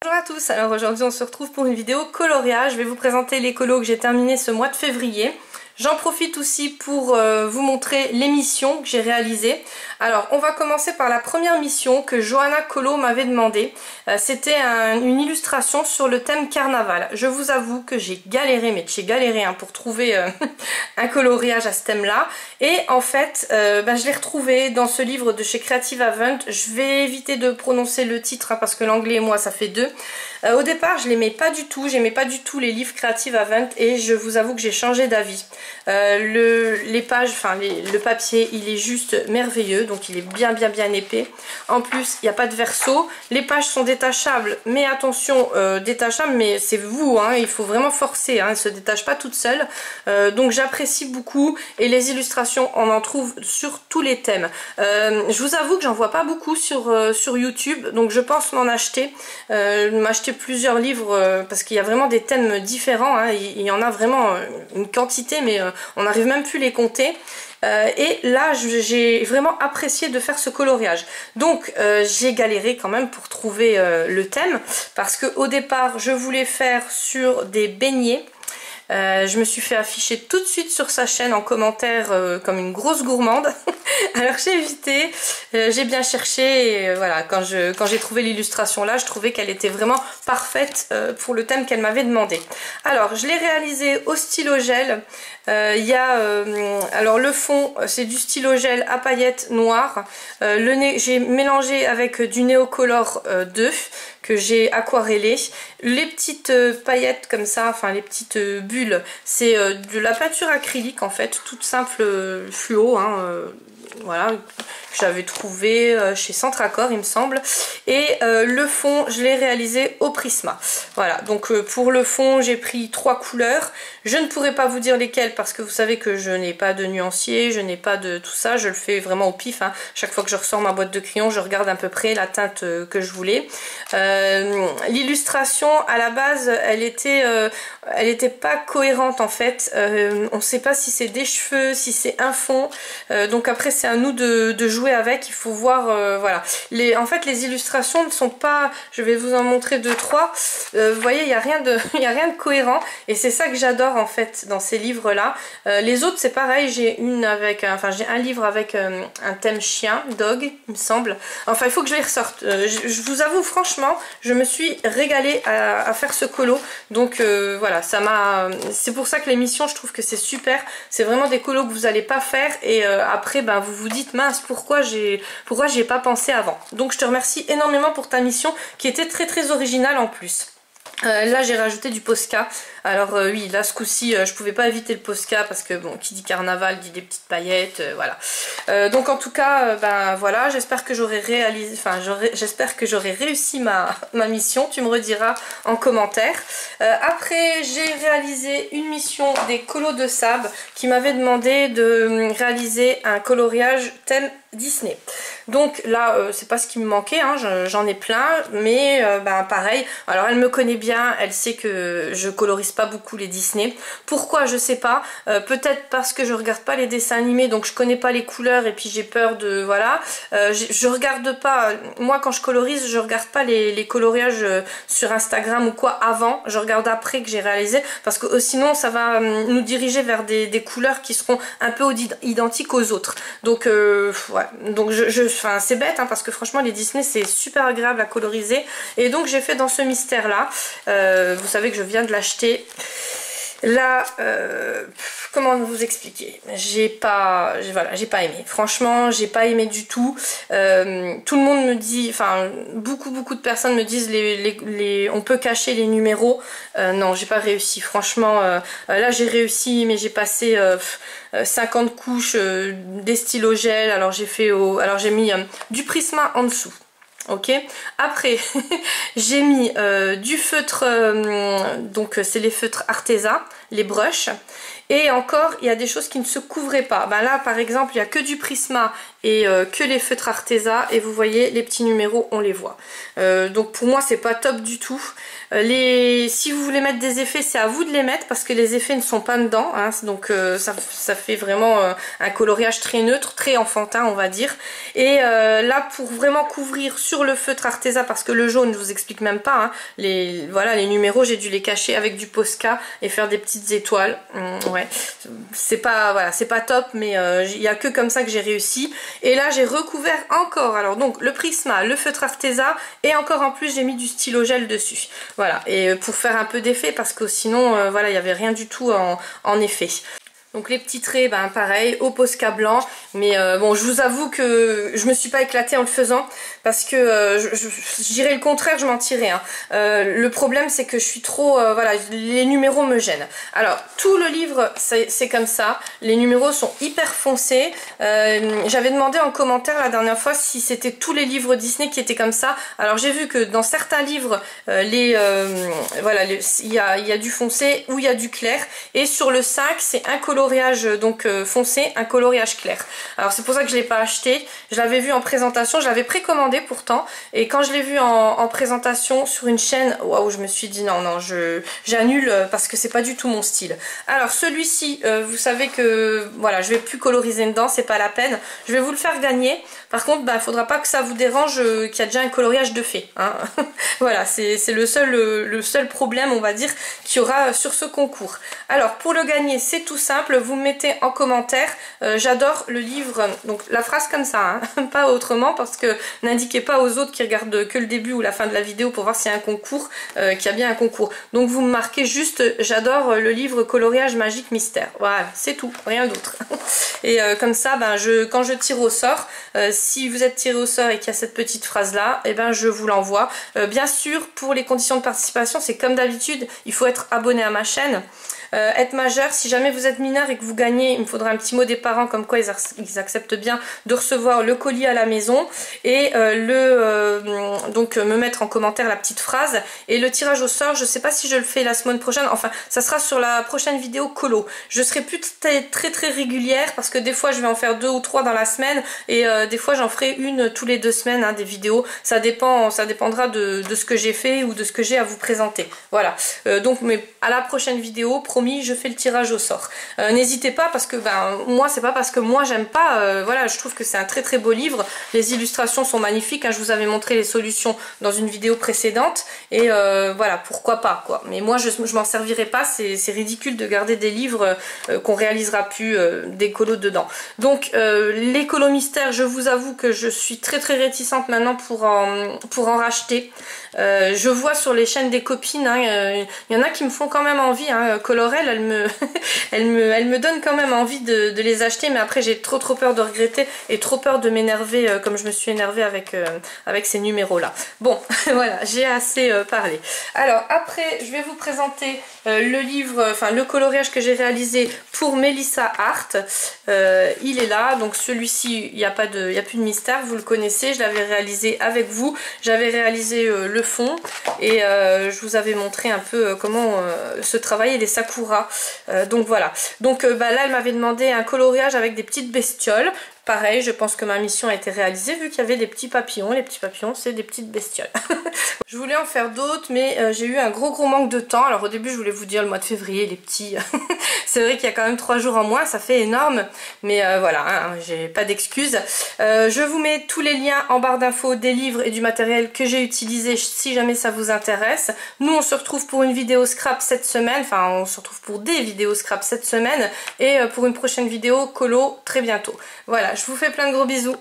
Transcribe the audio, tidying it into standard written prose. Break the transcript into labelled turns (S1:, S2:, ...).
S1: Bonjour à tous, alors aujourd'hui on se retrouve pour une vidéo coloriage. Je vais vous présenter les colos que j'ai terminés ce mois de février. J'en profite aussi pour vous montrer les missions que j'ai réalisées. Alors on va commencer par la première mission que Johanna Colo m'avait demandé. C'était une illustration sur le thème carnaval. Je vous avoue que j'ai galéré, mais j'ai galéré pour trouver un coloriage à ce thème là. Et en fait je l'ai retrouvé dans ce livre de chez Creative Haven. Je vais éviter de prononcer le titre parce que l'anglais et moi ça fait deux. Au départ je l'aimais pas du tout, j'aimais pas du tout les livres Creative Haven et je vous avoue que j'ai changé d'avis. Les pages, le papier il est juste merveilleux, donc il est bien épais. En plus il n'y a pas de verso, les pages sont détachables, mais attention, détachables, mais c'est vous, il faut vraiment forcer, elles ne se détachent pas toutes seules. Donc j'apprécie beaucoup et les illustrations on en trouve sur tous les thèmes. Je vous avoue que j'en vois pas beaucoup sur YouTube, donc je pense m'en acheter, m'acheter plusieurs livres parce qu'il y a vraiment des thèmes différents, il y en a vraiment une quantité, mais on n'arrive même plus les compter. Et là j'ai vraiment apprécié de faire ce coloriage, donc j'ai galéré quand même pour trouver le thème, parce que au départ je voulais faire sur des beignets. Je me suis fait afficher tout de suite sur sa chaîne en commentaire comme une grosse gourmande. Alors j'ai évité, j'ai bien cherché et voilà, quand j'ai trouvé l'illustration là, je trouvais qu'elle était vraiment parfaite pour le thème qu'elle m'avait demandé. Alors je l'ai réalisé au stylo gel. Alors le fond c'est du stylo gel à paillettes noires. J'ai mélangé avec du Neocolor 2 que j'ai aquarellé. Les petites paillettes comme ça, enfin les petites bulles, c'est de la peinture acrylique en fait, toute simple fluo, voilà, que j'avais trouvé chez Centracor il me semble. Et le fond je l'ai réalisé au Prisma. Voilà, donc pour le fond j'ai pris 3 couleurs. Je ne pourrais pas vous dire lesquelles parce que vous savez que je n'ai pas de nuancier, je n'ai pas de tout ça, je le fais vraiment au pif. Chaque fois que je ressors ma boîte de crayons, je regarde à peu près la teinte que je voulais. L'illustration à la base elle était pas cohérente en fait. On ne sait pas si c'est des cheveux, si c'est un fond, donc après c'est à nous de jouer avec. Il faut voir, voilà. En fait les illustrations ne sont pas, je vais vous en montrer 2-3. Vous voyez, il n'y a rien de cohérent et c'est ça que j'adore en fait dans ces livres là. Les autres c'est pareil, j'ai un livre avec un thème chien, dog il me semble. Enfin il faut que je les ressorte. Je vous avoue franchement je me suis régalée à faire ce colo, donc voilà, c'est pour ça que l'émission je trouve que c'est super. C'est vraiment des colos que vous n'allez pas faire et après vous vous dites mince, pourquoi j'y ai pas pensé avant. Donc je te remercie énormément pour ta mission qui était très originale en plus. Là j'ai rajouté du Posca. Alors oui, là ce coup-ci je pouvais pas éviter le Posca parce que bon, qui dit carnaval dit des petites paillettes, voilà. Donc en tout cas voilà, j'espère que j'aurai j'espère que j'aurai réussi ma mission. Tu me rediras en commentaire. Après j'ai réalisé une mission des colos de Sab qui m'avait demandé de réaliser un coloriage thème Disney. Donc là c'est pas ce qui me manquait, j'en ai plein, mais pareil, alors elle me connaît bien, elle sait que je colorise pas beaucoup les Disney. Pourquoi, je sais pas, peut-être parce que je regarde pas les dessins animés, donc je connais pas les couleurs et puis j'ai peur de, voilà, je regarde pas, moi quand je colorise je regarde pas les coloriages sur Instagram ou quoi avant, je regarde après que j'ai réalisé, parce que sinon ça va nous diriger vers des couleurs qui seront un peu identiques aux autres. Donc ouais, donc c'est bête parce que franchement les Disney c'est super agréable à coloriser, et donc j'ai fait dans ce mystère là. Vous savez que je viens de l'acheter. Là, comment vous expliquer, j'ai pas aimé, franchement j'ai pas aimé du tout. Tout le monde me dit, beaucoup de personnes me disent on peut cacher les numéros. Non, j'ai pas réussi, franchement. Là j'ai réussi, mais j'ai passé 50 couches des stylos gel. Alors j'ai mis du Prisma en dessous. Ok, après j'ai mis du feutre, donc c'est les feutres Arteza, les brushes, Et encore, il y a des choses qui ne se couvraient pas. Ben là, par exemple, il n'y a que du Prisma et que les feutres Arteza, et vous voyez, les petits numéros, on les voit. Donc pour moi, c'est pas top du tout. Si vous voulez mettre des effets, c'est à vous de les mettre parce que les effets ne sont pas dedans, hein, donc ça fait vraiment un coloriage très neutre, très enfantin on va dire. Et là pour vraiment couvrir sur le feutre Arteza, parce que le jaune je vous explique même pas, hein, voilà, les numéros j'ai dû les cacher avec du Posca et faire des petites étoiles. Ouais, c'est pas, voilà, c'est pas top, mais il n'y a que comme ça que j'ai réussi. Et là j'ai recouvert encore, alors donc le Prisma, le feutre Arteza, et encore en plus j'ai mis du stylo gel dessus. Voilà, et pour faire un peu d'effet, parce que sinon, voilà, il n'y avait rien du tout en effet. Donc les petits traits, ben pareil, au Posca blanc, mais bon, je vous avoue que je me suis pas éclatée en le faisant, parce que je dirais le contraire, je mentirais. Hein. Le problème, c'est que je suis trop, voilà, les numéros me gênent. Alors, tout le livre, c'est comme ça, les numéros sont hyper foncés. J'avais demandé en commentaire la dernière fois si c'était tous les livres Disney qui étaient comme ça. Alors j'ai vu que dans certains livres, voilà, il y a du foncé ou il y a du clair, et sur le 5, c'est un coloriage donc foncé, un coloriage clair. Alors c'est pour ça que je ne l'ai pas acheté. Je l'avais vu en présentation, je l'avais précommandé pourtant, et quand je l'ai vu en présentation sur une chaîne, waouh, je me suis dit non, j'annule parce que c'est pas du tout mon style. Alors celui-ci, vous savez que voilà, je vais plus coloriser dedans, c'est pas la peine. Je vais vous le faire gagner. Par contre, il faudra pas que ça vous dérange qu'il y a déjà un coloriage de fait. Hein. Voilà, c'est le seul problème, on va dire, qu'il y aura sur ce concours. Alors pour le gagner, c'est tout simple. Vous me mettez en commentaire, j'adore le livre, donc la phrase comme ça, hein, pas autrement, parce que n'indiquez pas aux autres qui regardent que le début ou la fin de la vidéo pour voir s'il y a un concours, qu'il y a bien un concours. Donc vous me marquez juste, j'adore le livre coloriage magique mystère. Voilà, c'est tout, rien d'autre. Et comme ça, quand je tire au sort, si vous êtes tiré au sort et qu'il y a cette petite phrase là, et je vous l'envoie. Bien sûr, pour les conditions de participation, c'est comme d'habitude, il faut être abonné à ma chaîne. Être majeur, si jamais vous êtes mineur et que vous gagnez, il me faudra un petit mot des parents comme quoi ils acceptent bien de recevoir le colis à la maison, et donc me mettre en commentaire la petite phrase. Et le tirage au sort, je sais pas si je le fais la semaine prochaine, enfin ça sera sur la prochaine vidéo colo. Je serai plus très régulière parce que des fois je vais en faire 2 ou 3 dans la semaine, et des fois j'en ferai une tous les 2 semaines, hein, des vidéos. Ça dépendra de ce que j'ai fait ou de ce que j'ai à vous présenter. Voilà, donc mais à la prochaine vidéo, promis, je fais le tirage au sort. N'hésitez pas, parce que moi c'est pas parce que moi j'aime pas, voilà, je trouve que c'est un très beau livre, les illustrations sont magnifiques, hein, je vous avais montré les solutions dans une vidéo précédente, et voilà, pourquoi pas quoi. Mais moi je m'en servirai pas, c'est ridicule de garder des livres qu'on réalisera plus des colos dedans. Donc les colos mystères, je vous avoue que je suis très réticente maintenant pour en racheter. Je vois sur les chaînes des copines, hein, y en a qui me font quand même envie, hein. Colorel, elle me donne quand même envie de les acheter, mais après j'ai trop peur de regretter et trop peur de m'énerver comme je me suis énervée avec ces numéros là. Bon, voilà, j'ai assez parlé. Alors après, je vais vous présenter le livre, enfin le coloriage que j'ai réalisé pour Melissa Art. Il est là, donc celui-ci, il n'y a plus de mystère, vous le connaissez, je l'avais réalisé avec vous, j'avais réalisé le fond, et je vous avais montré un peu comment se travaillaient les sakura. Donc voilà, donc là elle m'avait demandé un coloriage avec des petites bestioles. Pareil, je pense que ma mission a été réalisée vu qu'il y avait des petits papillons. Les petits papillons, c'est des petites bestioles. Je voulais en faire d'autres, mais j'ai eu un gros manque de temps. Alors au début, je voulais vous dire le mois de février, les petits. C'est vrai qu'il y a quand même 3 jours en moins, ça fait énorme. Mais voilà, hein, j'ai pas d'excuses. Je vous mets tous les liens en barre d'infos des livres et du matériel que j'ai utilisé si jamais ça vous intéresse. Nous, on se retrouve pour une vidéo scrap cette semaine. Enfin, on se retrouve pour des vidéos scrap cette semaine. Et pour une prochaine vidéo colo très bientôt. Voilà, je vous fais plein de gros bisous.